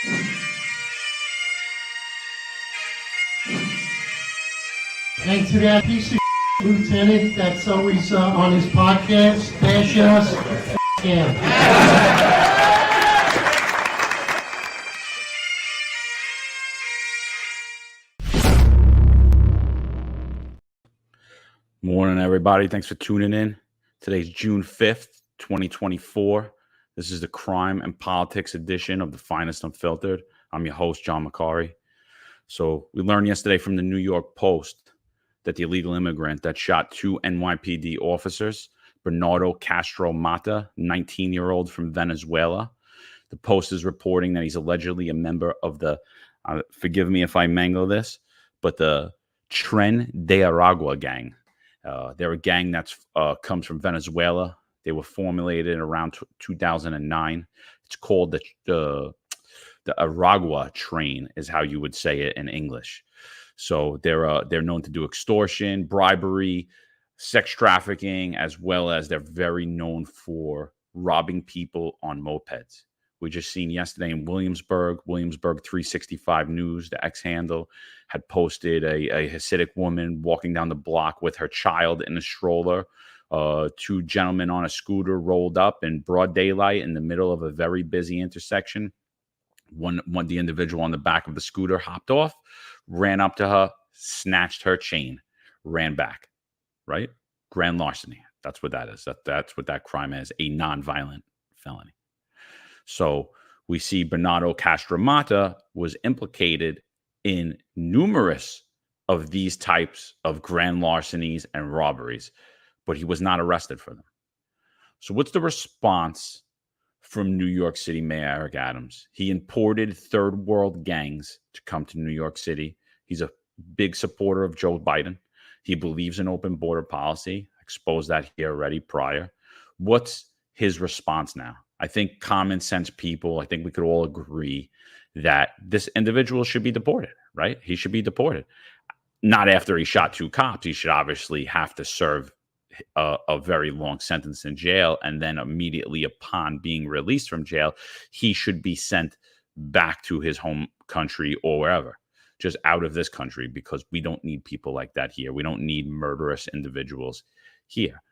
And to that piece of lieutenant that's always on his podcast, bash us, him. Morning, everybody. Thanks for tuning in. Today's June 5th, 2024. This is the crime and politics edition of the Finest Unfiltered. I'm your host, John McCary. So we learned yesterday from the New York Post that the illegal immigrant that shot two NYPD officers, Bernardo Castro Mata, 19-year-old from Venezuela. The Post is reporting that he's allegedly a member of the, forgive me if I mangle this, but the Tren de Aragua gang. They're a gang that comes from Venezuela. They were formulated around 2009. It's called the Aragua train, is how you would say it in English. So they're known to do extortion, bribery, sex trafficking, as well as they're very known for robbing people on mopeds. We just seen yesterday in Williamsburg 365 News, the X handle, had posted a Hasidic woman walking down the block with her child in a stroller. Two gentlemen on a scooter rolled up in broad daylight in the middle of a very busy intersection. The individual on the back of the scooter hopped off, ran up to her, snatched her chain, ran back, right? Grand larceny. That's what that is. That's what that crime is, a nonviolent felony. So we see Bernardo Castro Mata was implicated in numerous of these types of grand larcenies and robberies, but he was not arrested for them. So what's the response from New York City Mayor Eric Adams? He imported third world gangs to come to New York City. He's a big supporter of Joe Biden. He believes in open border policy. Exposed that here already prior. What's his response now? I think common sense people, I think we could all agree that this individual should be deported, right? He should be deported. Not after he shot two cops. He should obviously have to serve a very long sentence in jail, and then immediately upon being released from jail, he should be sent back to his home country or wherever, just out of this country, because we don't need people like that here. We don't need murderous individuals here.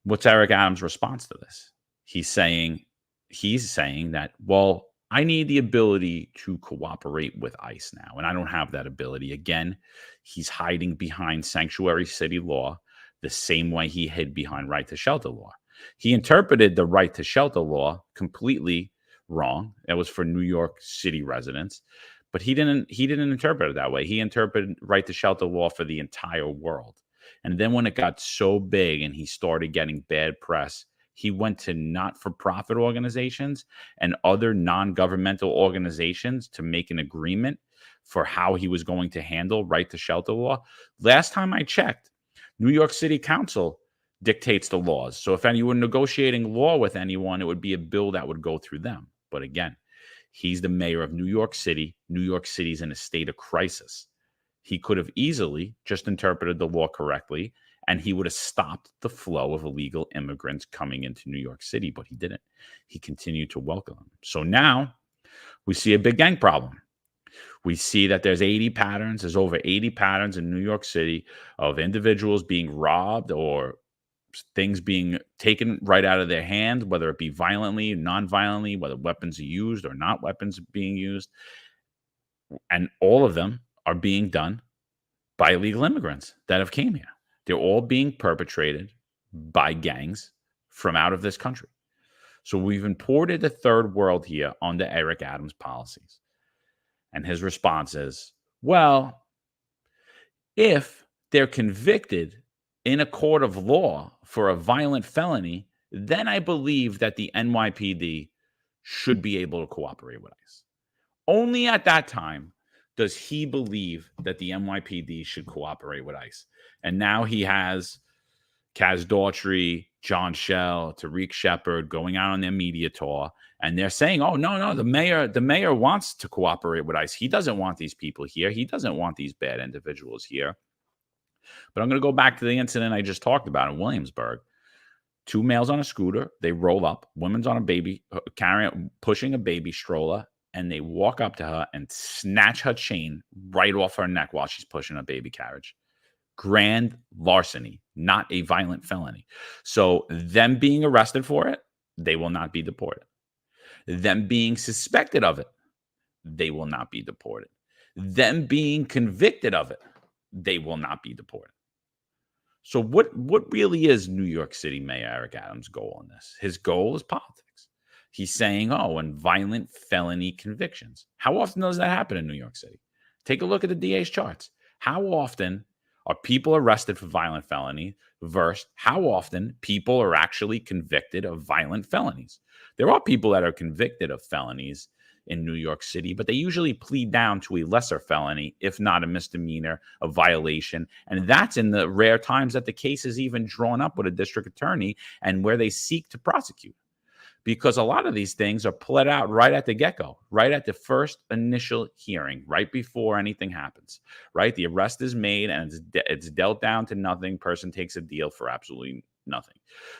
What's Eric Adams' response to this? He's saying that, well, I need the ability to cooperate with ICE now, and I don't have that ability. Again, he's hiding behind sanctuary city law the same way he hid behind right to shelter law. He interpreted the right to shelter law completely wrong. It was for New York City residents, but he didn't interpret it that way. He interpreted right to shelter law for the entire world. And then when it got so big and he started getting bad press, he went to not-for-profit organizations and other non-governmental organizations to make an agreement for how he was going to handle right to shelter law. Last time I checked, New York City Council dictates the laws. So if you were negotiating law with anyone, it would be a bill that would go through them. But again, he's the mayor of New York City. New York City's in a state of crisis. He could have easily just interpreted the law correctly, and he would have stopped the flow of illegal immigrants coming into New York City, but he didn't. He continued to welcome them. So now we see a big gang problem. We see that there's over 80 patterns in New York City of individuals being robbed or things being taken right out of their hand, whether it be violently, non-violently, whether weapons are used or not weapons being used. And all of them are being done by illegal immigrants that have came here. They're all being perpetrated by gangs from out of this country. So we've imported the third world here under Eric Adams' policies. And his response is, well, if they're convicted in a court of law for a violent felony, then I believe that the NYPD should be able to cooperate with ICE. Only at that time does he believe that the NYPD should cooperate with ICE. And now he has Kaz Daughtry, John Schell, Tariq Shepard going out on their media tour, and they're saying, oh, no, the mayor wants to cooperate with ICE. He doesn't want these people here. He doesn't want these bad individuals here. But I'm going to go back to the incident I just talked about in Williamsburg. Two males on a scooter. They roll up. Women's on a baby, pushing a baby stroller. and they walk up to her and snatch her chain right off her neck while she's pushing a baby carriage. Grand larceny, not a violent felony. So them being arrested for it, they will not be deported. Them being suspected of it, they will not be deported. Them being convicted of it, they will not be deported. So what really is New York City Mayor Eric Adams' goal on this? His goal is politics. He's saying, and violent felony convictions. How often does that happen in New York City? Take a look at the DA's charts. How often are people arrested for violent felony versus how often people are actually convicted of violent felonies? There are people that are convicted of felonies in New York City, but they usually plead down to a lesser felony, if not a misdemeanor, a violation. And that's in the rare times that the case is even drawn up with a district attorney and where they seek to prosecute. Because a lot of these things are pled out right at the get-go, right at the first initial hearing, right before anything happens, right? The arrest is made and it's dealt down to nothing. Person takes a deal for absolutely nothing.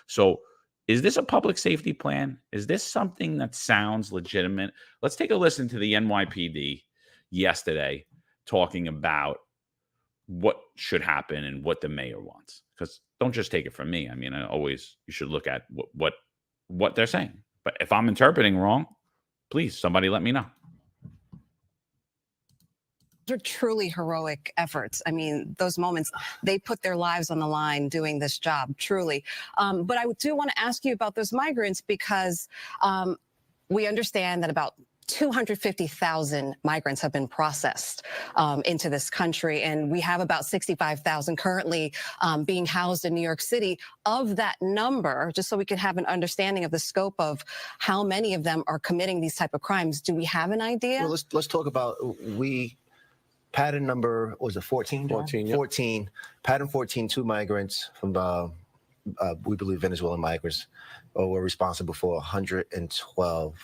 So is this a public safety plan? Is this something that sounds legitimate? Let's take a listen to the NYPD yesterday talking about what should happen and what the mayor wants. Because don't just take it from me. I mean, you should look at what they're saying. But if I'm interpreting wrong, please, somebody let me know. Those are truly heroic efforts. I mean, those moments, they put their lives on the line doing this job, truly. But I do want to ask you about those migrants because we understand that about 250,000 migrants have been processed into this country, and we have about 65,000 currently being housed in New York City. Of that number, just so we can have an understanding of the scope of how many of them are committing these type of crimes, do we have an idea? Well, let's talk about pattern number, was it 14? 14, yep. 14. Pattern 14, 2 migrants from, we believe, Venezuelan migrants were responsible for 112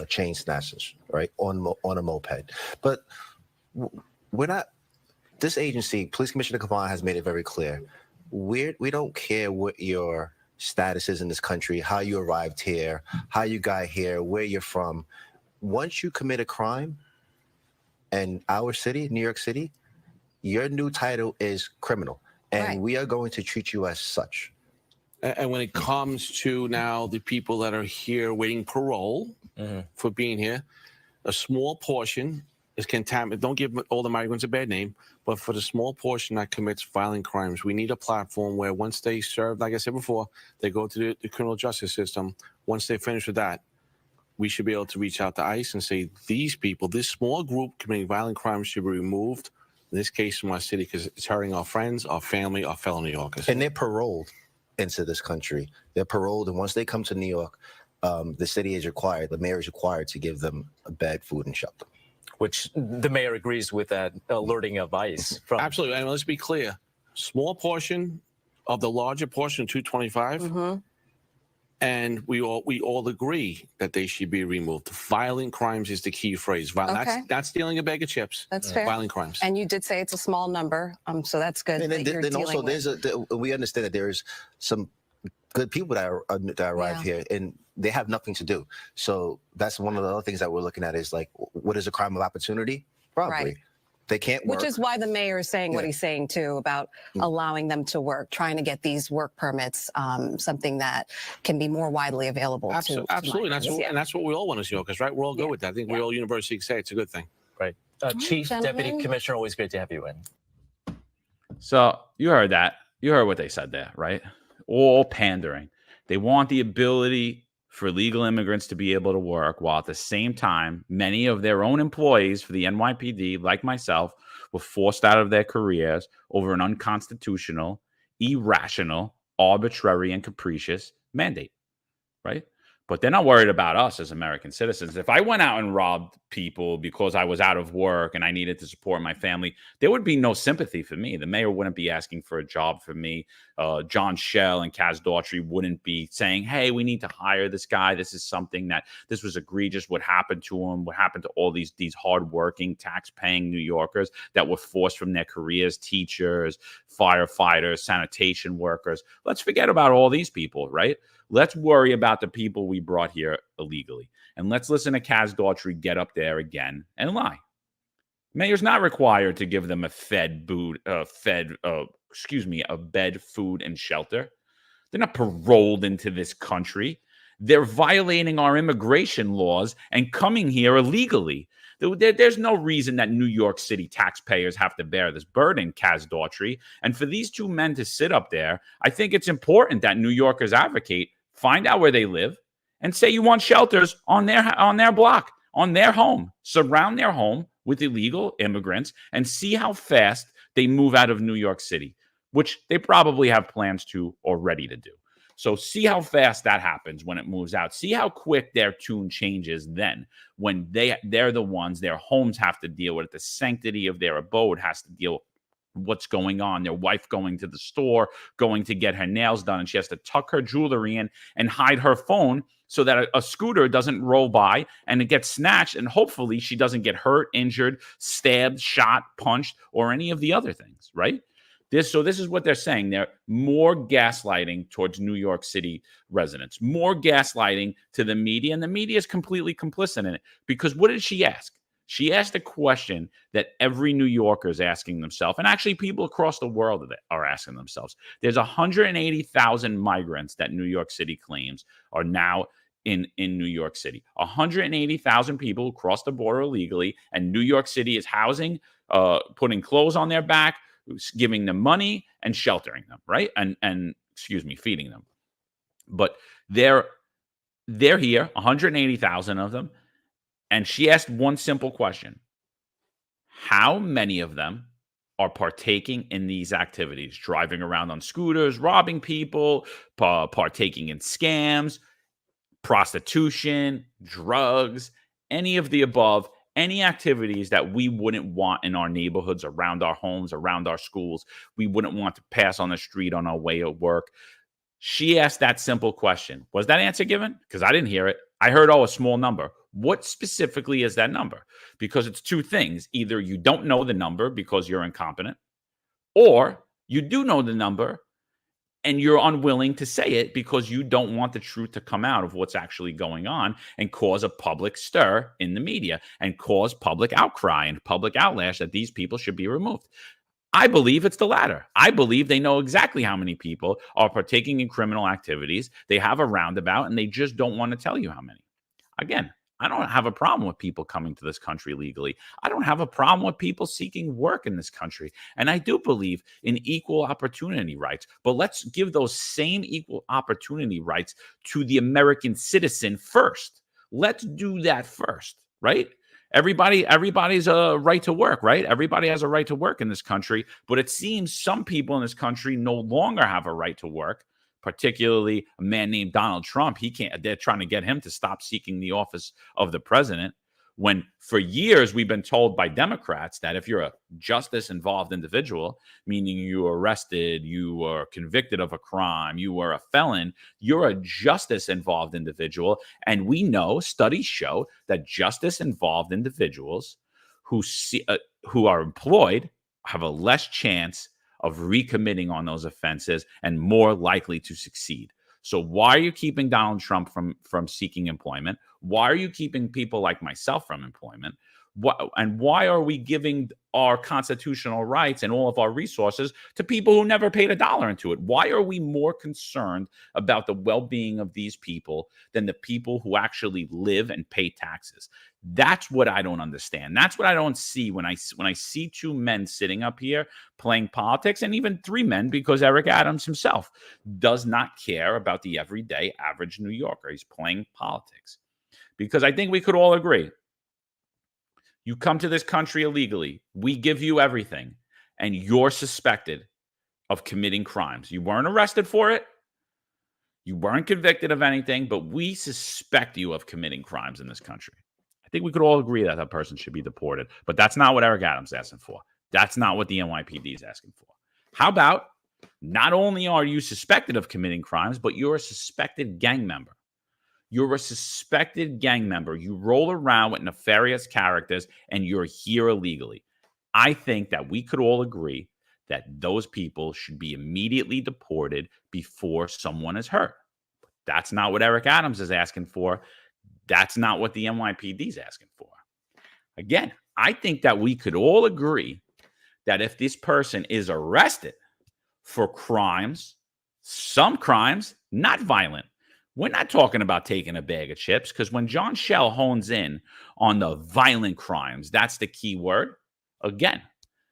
chain snatches, right, on a moped. But we're not, this agency, Police Commissioner Kavan, has made it very clear. We don't care what your status is in this country, how you arrived here, how you got here, where you're from. Once you commit a crime, and our city, New York City, your new title is criminal, and we are going to treat you as such. And when it comes to now the people that are here waiting parole for being here, a small portion is contaminated. Don't give all the migrants a bad name, but for the small portion that commits violent crimes, we need a platform where once they serve, like I said before, they go to the criminal justice system. Once they finish with that, we should be able to reach out to ICE and say, these people, this small group committing violent crimes should be removed, in this case from our city, because it's hurting our friends, our family, our fellow New Yorkers. And they're paroled into this country. They're paroled, and once they come to New York, the city is required, the mayor is required to give them a bed, food, and shelter. Which the mayor agrees with that alerting of ICE. Absolutely, and let's be clear. Small portion of the larger portion, 225, and we all agree that they should be removed. Violent crimes is the key phrase. Okay. That's stealing a bag of chips. That's fair. Violent crimes. And you did say it's a small number, so that's good. And then also, with. we understand that there's some good people that arrive here, and they have nothing to do. So that's one of the other things that we're looking at is like, what is a crime of opportunity? Probably. Right. They can't work. Which is why the mayor is saying what he's saying, too, about allowing them to work, trying to get these work permits, something that can be more widely available. Absolutely. And that's what we all want as New Yorkers, right? We're all good with that. I think we all universally say it's a good thing. Right. Chief Deputy Commissioner, always great to have you in. So you heard that. You heard what they said there, right? All pandering. They want the ability for legal immigrants to be able to work, while at the same time, many of their own employees for the NYPD, like myself, were forced out of their careers over an unconstitutional, irrational, arbitrary, and capricious mandate, right? But they're not worried about us as American citizens. If I went out and robbed people because I was out of work and I needed to support my family, there would be no sympathy for me. The mayor wouldn't be asking for a job for me. John Schell and Kaz Daughtry wouldn't be saying, hey, we need to hire this guy. This is something that this was egregious. What happened to him? What happened to all these hardworking, tax-paying New Yorkers that were forced from their careers, teachers, firefighters, sanitation workers. Let's forget about all these people, right? Let's worry about the people we brought here illegally. And let's listen to Kaz Daughtry get up there again and lie. Mayor's not required to give them a bed, food, and shelter. They're not paroled into this country. They're violating our immigration laws and coming here illegally. There's no reason that New York City taxpayers have to bear this burden, Kaz Daughtry. And for these two men to sit up there, I think it's important that New Yorkers advocate, find out where they live, and say you want shelters on their block, on their home. Surround their home with illegal immigrants and see how fast they move out of New York City, which they probably have plans to already to do. So see how fast that happens when it moves out. See how quick their tune changes then when they're the ones, their homes have to deal with it. The sanctity of their abode has to deal with what's going on. Their wife going to the store, going to get her nails done, and she has to tuck her jewelry in and hide her phone so that a scooter doesn't roll by and it gets snatched, and hopefully she doesn't get hurt, injured, stabbed, shot, punched, or any of the other things, right? This is what they're saying. They're more gaslighting towards New York City residents, more gaslighting to the media, and the media is completely complicit in it. Because what did she ask? She asked a question that every New Yorker is asking themselves, and actually people across the world are asking themselves. There's 180,000 migrants that New York City claims are now in New York City. 180,000 people who crossed the border illegally, and New York City is housing, putting clothes on their back, giving them money and sheltering them, right? And feeding them. But they're here, 180,000 of them. And she asked one simple question. How many of them are partaking in these activities? Driving around on scooters, robbing people, partaking in scams, prostitution, drugs, any of the above, any activities that we wouldn't want in our neighborhoods, around our homes, around our schools, we wouldn't want to pass on the street on our way to work. She asked that simple question. Was that answer given? Because I didn't hear it. I heard, a small number. What specifically is that number? Because it's two things. Either you don't know the number because you're incompetent, or you do know the number and you're unwilling to say it because you don't want the truth to come out of what's actually going on and cause a public stir in the media and cause public outcry and public outlash that these people should be removed. I believe it's the latter. I believe they know exactly how many people are partaking in criminal activities. They have a roundabout and they just don't want to tell you how many. Again, I don't have a problem with people coming to this country legally. I don't have a problem with people seeking work in this country. And I do believe in equal opportunity rights. But let's give those same equal opportunity rights to the American citizen first. Let's do that first, right? Everybody's a right to work, right? Everybody has a right to work in this country. But it seems some people in this country no longer have a right to work. Particularly a man named Donald Trump. They're trying to get him to stop seeking the office of the president, when for years we've been told by Democrats that if you're a justice-involved individual, meaning you were arrested, you were convicted of a crime, you were a felon, you're a justice-involved individual. And we know, studies show that justice-involved individuals who are employed have a less chance of recommitting on those offenses and more likely to succeed. So why are you keeping Donald Trump from seeking employment? Why are you keeping people like myself from employment? And why are we giving our constitutional rights and all of our resources to people who never paid a dollar into it? Why are we more concerned about the well-being of these people than the people who actually live and pay taxes? That's what I don't understand. That's what I don't see when I see two men sitting up here playing politics, and even three men, because Eric Adams himself does not care about the everyday average New Yorker. He's playing politics. Because I think we could all agree, you come to this country illegally, we give you everything, and you're suspected of committing crimes. You weren't arrested for it. You weren't convicted of anything, but we suspect you of committing crimes in this country. I think we could all agree that that person should be deported, but that's not what Eric Adams is asking for. That's not what the NYPD is asking for. How about not only are you suspected of committing crimes, but you're a suspected gang member. You're a suspected gang member. You roll around with nefarious characters and you're here illegally. I think that we could all agree that those people should be immediately deported before someone is hurt. That's not what Eric Adams is asking for. That's not what the NYPD is asking for. Again, I think that we could all agree that if this person is arrested for crimes, some crimes, not violent. We're not talking about taking a bag of chips, because when John Schell hones in on the violent crimes, that's the key word. Again,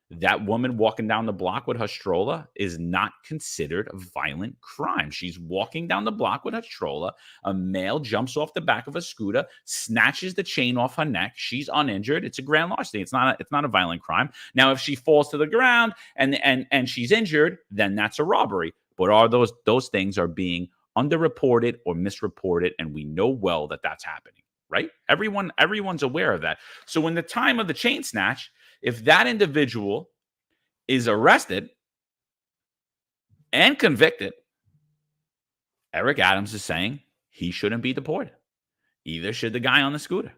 that woman walking down the block with her stroller is not considered a violent crime. She's walking down the block with her stroller. A male jumps off the back of a scooter, snatches the chain off her neck. She's uninjured. It's a grand larceny. It's not a violent crime. Now, if she falls to the ground and she's injured, then that's a robbery. But are those things are being underreported or misreported, and we know well that that's happening, right? Everyone's aware of that. So in the time of the chain snatch, if that individual is arrested and convicted, Eric Adams is saying he shouldn't be deported. Either should the guy on the scooter.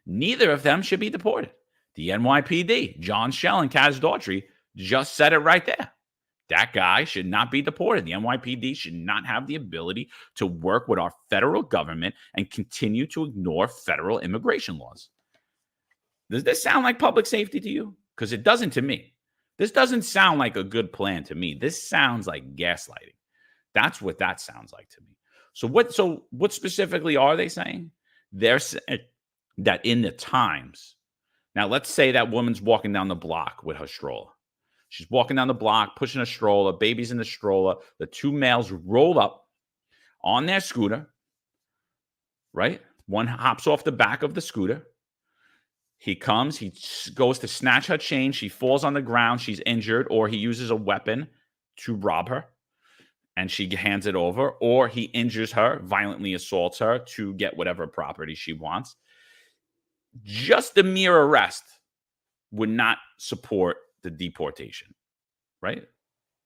Neither of them should be deported. The NYPD, John Schell and Kaz Daughtry, just said it right there. That guy should not be deported. The NYPD should not have the ability to work with our federal government and continue to ignore federal immigration laws. Does this sound like public safety to you? Because it doesn't to me. This doesn't sound like a good plan to me. This sounds like gaslighting. That's what that sounds like to me. So what specifically are they saying? They're saying that in the times. Now, let's say that woman's walking down the block with her stroller. She's walking down the block, pushing a stroller, baby's in the stroller. The two males roll up on their scooter, right? One hops off the back of the scooter. He comes, he goes to snatch her chain. She falls on the ground. She's injured, or he uses a weapon to rob her, and she hands it over, or he injures her, violently assaults her to get whatever property she wants. Just the mere arrest would not support the deportation, right?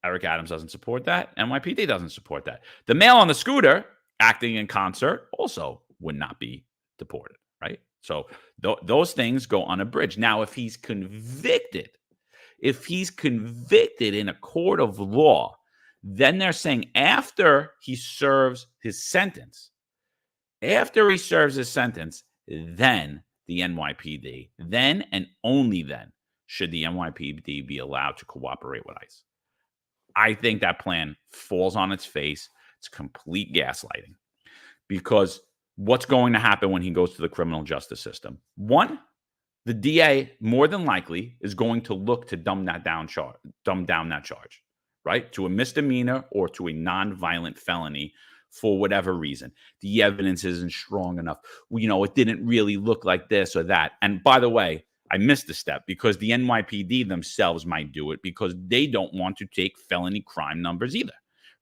Eric Adams doesn't support that. NYPD doesn't support that. The male on the scooter acting in concert also would not be deported, right? So those things go unabridged. Now, if he's convicted in a court of law, then they're saying after he serves his sentence, then the NYPD, then and only then should the NYPD be allowed to cooperate with ICE. I think that plan falls on its face. It's complete gaslighting, because what's going to happen when he goes to the criminal justice system? One, the DA more than likely is going to look to dumb down that charge, right? To a misdemeanor or to a non-violent felony for whatever reason. The evidence isn't strong enough. It didn't really look like this or that. And by the way, I missed a step, because the NYPD themselves might do it because they don't want to take felony crime numbers either,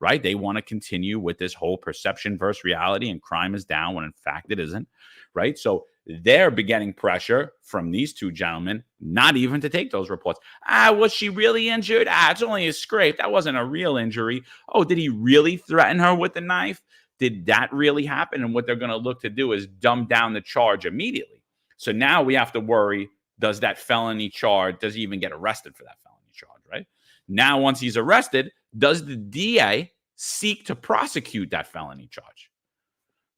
right? They want to continue with this whole perception versus reality, and crime is down when in fact it isn't, right? So they're beginning pressure from these two gentlemen not even to take those reports. Was she really injured? It's only a scrape. That wasn't a real injury. Oh, did he really threaten her with the knife? Did that really happen? And what they're going to look to do is dumb down the charge immediately. So now we have to worry, does that felony charge, does he even get arrested for that felony charge, right? Now, once he's arrested, does the DA seek to prosecute that felony charge?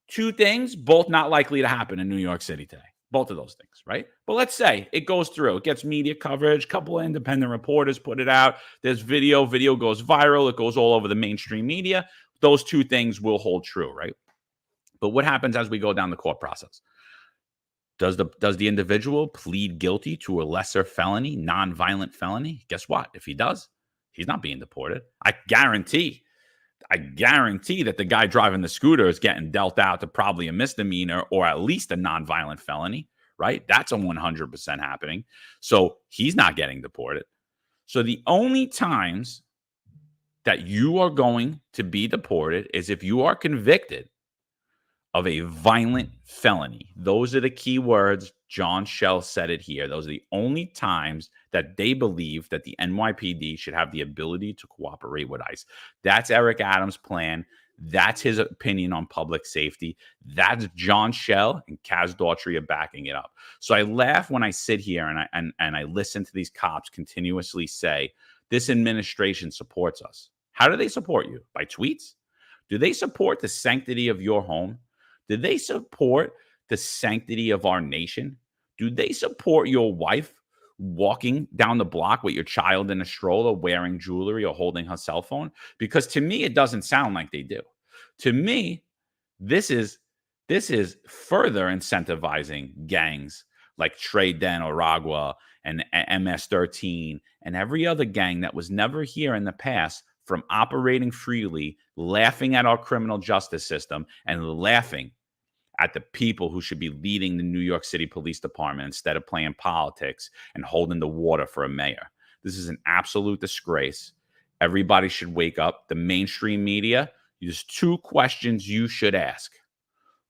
Two things, both not likely to happen in New York City today. Both of those things, right? But let's say it goes through. It gets media coverage. A couple of independent reporters put it out. There's video. Video goes viral. It goes all over the mainstream media. Those two things will hold true, right? But what happens as we go down the court process? Does the individual plead guilty to a lesser felony, non-violent felony? Guess what? If he does, he's not being deported. I guarantee that the guy driving the scooter is getting dealt out to probably a misdemeanor or at least a non-violent felony, right? That's a 100% happening. So he's not getting deported. So the only times that you are going to be deported is if you are convicted of a violent felony. Those are the key words. John Schell said it here. Those are the only times that they believe that the NYPD should have the ability to cooperate with ICE. That's Eric Adams' plan. That's his opinion on public safety. That's John Schell, and Kaz Daughtry are backing it up. So I laugh when I sit here and I listen to these cops continuously say, this administration supports us. How do they support you? By tweets? Do they support the sanctity of your home? Do they support the sanctity of our nation? Do they support your wife walking down the block with your child in a stroller, wearing jewelry or holding her cell phone? Because to me, it doesn't sound like they do. To me, this is further incentivizing gangs like Tren de Aragua and MS-13 and every other gang that was never here in the past from operating freely, laughing at our criminal justice system and laughing at the people who should be leading the New York City Police Department instead of playing politics and holding the water for a mayor. This is an absolute disgrace. Everybody should wake up. The mainstream media, there's two questions you should ask.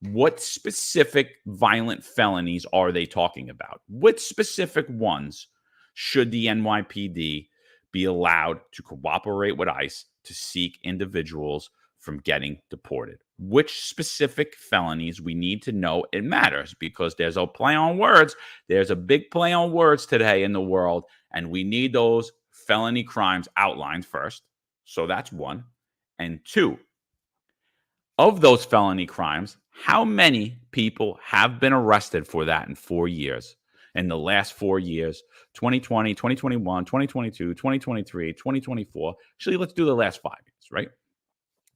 What specific violent felonies are they talking about? What specific ones should the NYPD be allowed to cooperate with ICE to seek individuals from getting deported? Which specific felonies we need to know? It matters because there's a play on words. There's a big play on words today in the world, and we need those felony crimes outlined first. So that's one. And two, of those felony crimes, how many people have been arrested for that in 4 years? In the last 4 years, 2020, 2021, 2022, 2023, 2024. Actually, let's do the last 5 years, right?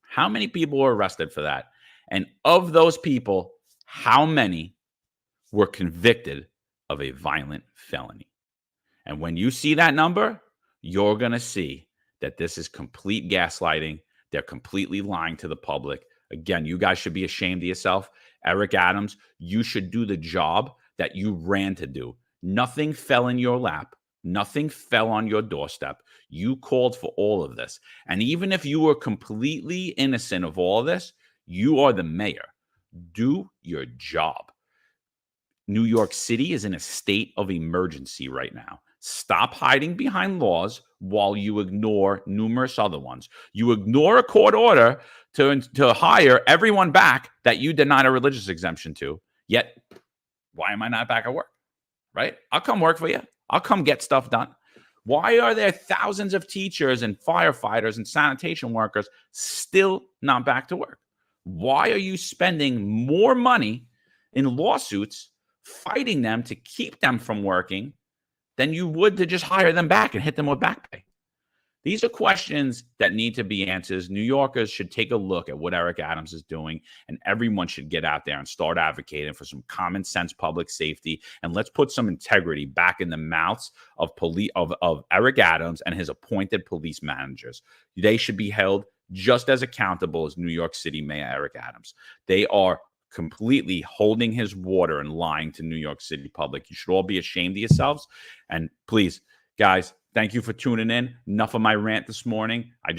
How many people were arrested for that? And of those people, how many were convicted of a violent felony? And when you see that number, you're going to see that this is complete gaslighting. They're completely lying to the public. Again, you guys should be ashamed of yourself. Eric Adams, you should do the job that you ran to do. Nothing fell in your lap. Nothing fell on your doorstep. You called for all of this. And even if you were completely innocent of all this, you are the mayor. Do your job. New York City is in a state of emergency right now. Stop hiding behind laws while you ignore numerous other ones. You ignore a court order to hire everyone back that you denied a religious exemption to. Yet, why am I not back at work? Right? I'll come work for you. I'll come get stuff done. Why are there thousands of teachers and firefighters and sanitation workers still not back to work? Why are you spending more money in lawsuits fighting them to keep them from working than you would to just hire them back and hit them with back pay? These are questions that need to be answered. New Yorkers should take a look at what Eric Adams is doing, and everyone should get out there and start advocating for some common sense public safety. And let's put some integrity back in the mouths of Eric Adams and his appointed police managers. They should be held just as accountable as New York City Mayor Eric Adams. They are completely holding his water and lying to New York City public. You should all be ashamed of yourselves. And please, guys, thank you for tuning in. Enough of my rant this morning. I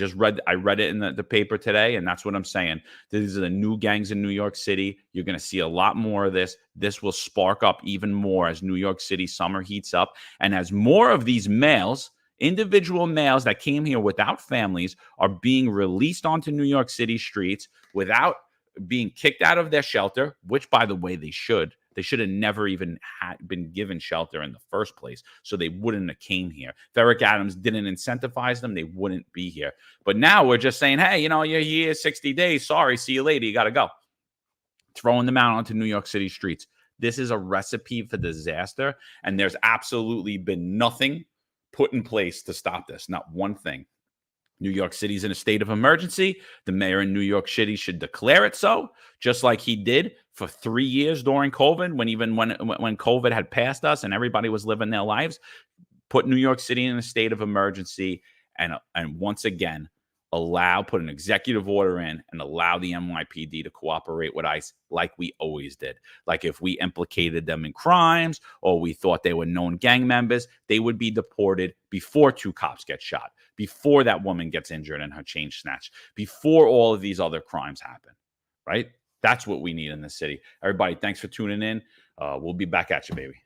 read it in the paper today, and that's what I'm saying. These are the new gangs in New York City. You're going to see a lot more of this. This will spark up even more as New York City summer heats up. And as more of these males, individual males that came here without families, are being released onto New York City streets without being kicked out of their shelter, which, by the way, they should. They should have never even been given shelter in the first place, so they wouldn't have came here. If Eric Adams didn't incentivize them, they wouldn't be here. But now we're just saying, hey, you're here 60 days. Sorry, see you later. You got to go. Throwing them out onto New York City streets. This is a recipe for disaster, and there's absolutely been nothing put in place to stop this. Not one thing. New York City's in a state of emergency. The mayor in New York City should declare it so, just like he did for 3 years during COVID, when COVID had passed us and everybody was living their lives. Put New York City in a state of emergency and once again, put an executive order in and allow the NYPD to cooperate with ICE like we always did. Like if we implicated them in crimes or we thought they were known gang members, they would be deported before 2 cops get shot, before that woman gets injured and her chain snatched, before all of these other crimes happen, right? That's what we need in the city. Everybody, thanks for tuning in. We'll be back at you, baby.